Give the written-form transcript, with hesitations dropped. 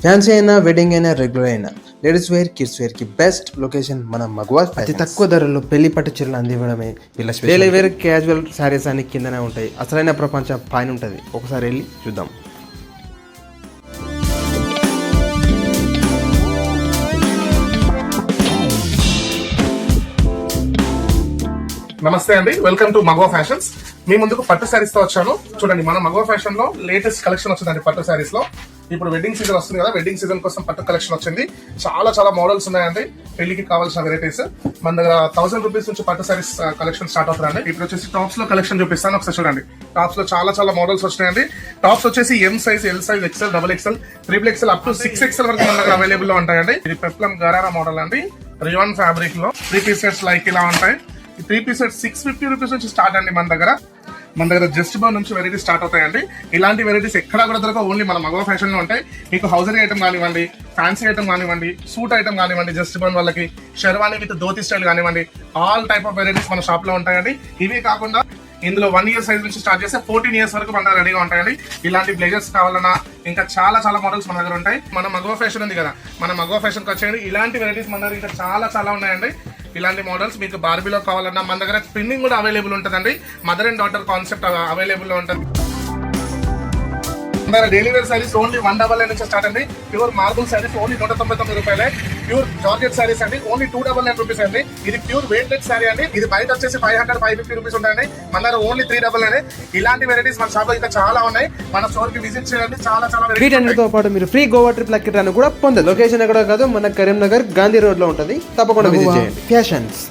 Fancy అయినా wedding అయినా regular అయినా లేడీస్ వేర్ కిడ్స్ వేర్ కి బెస్ట్ లొకేషన్ మన మగవా. అతి తక్కువ ధరల్లో పెళ్లి పట్టు చీరలు అందివ్వడమే ఇలా డైలీ వేర్ క్యాజువల్ శారీస్ అన్ని కిందనే ఉంటాయి. అసలైన ప్రపంచం పైన ఉంటుంది. ఒకసారి వెళ్ళి చూద్దాం. నమస్తే అండి, వెల్కమ్ టు మగవా ఫ్యాషన్స్. మీ ముందుకు పట్టు శారీస్ తో వచ్చాను. చూడండి, మన మగవా ఫ్యాషన్ లో లేటెస్ట్ కలెక్షన్ వచ్చిందండి. పట్టు శారీస్ లో ఇప్పుడు వెడ్డింగ్ సీజన్ వస్తుంది కదా, వెడ్డింగ్ సీజన్ కోసం పట్టు కలెక్షన్ వచ్చింది. చాలా మోడల్స్ ఉన్నాయండి. పెళ్లికి కావాల్సిన వెరైటీస్ మన దగ్గర 1000 రూపీస్ నుంచి పట్టు శారీస్ కలెక్షన్ స్టార్ట్ అవుతుందండి. ఇప్పుడు వచ్చేసి టాప్స్ లో కలెక్షన్ చూపిస్తాను, ఒకసారి చూడండి. టాప్స్ లో చాలా మోడల్స్ వచ్చినాయండి. టాప్స్ వచ్చేసి M size, L size, XL, double XL, triple XL up to 6XL వరకు మన దగ్గర అవైలబుల్ లో ఉంటాయండి. ఇది పెప్లం గరారా మోడల్ అండి, రియాన్ ఫ్యాబ్రిక్ లో 3 పీస్ సెట్స్ లైక్ ఇలా ఉంటాయి. 3 పీస్ సెట్ 650 రూపీస్ నుంచి స్టార్ట్ అండి. మన దగ్గర జస్ట్ బౌన్ నుంచి వెరైటీస్ స్టార్ట్ అవుతాయండి. ఇలాంటి వెరైటీస్ ఎక్కడా కూడా దొరక, ఓన్లీ మన మగవా ఫ్యాషన్ లో ఉంటాయి. మీకు హౌజరీ ఐటమ్ కానివ్వండి, ఫ్యాన్సీ ఐటమ్ కానివ్వండి, సూట్ ఐటమ్ కానివ్వండి, జస్ట్ బౌన్ వాళ్ళకి షెర్వానీ విత్ ధోతి స్టైల్ కానివ్వండి, ఆల్ టైప్ ఆఫ్ వెరైటీస్ మన షాప్ లో ఉంటాయండి. ఇవే కాకుండా ఇందులో 1 ఇయర్ సైజ్ నుంచి స్టార్ట్ చేస్తే 14 ఇయర్స్ వరకు మన రెడీగా ఉంటాయండి. ఇలాంటి బ్లేజర్స్ కావాలన్నా ఇంకా చాలా మోడల్స్ మన దగ్గర ఉంటాయి. మన మగవా ఫ్యాషన్ ఉంది కదా, మన మగవా ఫ్యాషన్ కి వచ్చేయండి. ఇలాంటి వెరైటీస్ మన దగ్గర ఇంకా చాలా ఉన్నాయండి. ఇలాంటి మోడల్స్ మీకు బార్బీలో కావాలన్నా మన దగ్గర స్పిన్నింగ్ కూడా అవైలబుల్ ఉంటుందండి. Mother and daughter concept available లో ఉంటుంది. డైలీ వేర్ సారీస్ ఓన్లీ 199 నుంచి స్టార్ట్ అండి. ప్యూర్ మార్బుల్ సారీస్ ఓన్లీ 199 రూపాయలే. ప్యూర్ జార్జెట్ సారీస్ అండి ఓన్లీ 299 రూపీస్ అండి. ఇది ప్యూర్ వెయిట్ లెస్ సారీ అండి. ఇది బయట వచ్చేసి 500-550 రూపీస్ ఉంటాయండి. మన దగ్గర ఓన్లీ 399. ఇలాంటి వెరైటీస్ మన షాప్ లో ఇంకా చాలా ఉన్నాయి. మన స్టోర్ కి విజిట్ చేయండి. చాలా వీటన్నిటితో పాటు మీరు ఫ్రీ గోవా ట్రిప్ లెక్కటాన్ని కూడా పొందదు. లొకేషన్ ఎక్కడ కాదు, మన కరీంనగర్ గాంధీ రోడ్ లో ఉంటుంది. తప్పకుండా విజిట్ చేయండి. ఫ్యాషన్స్.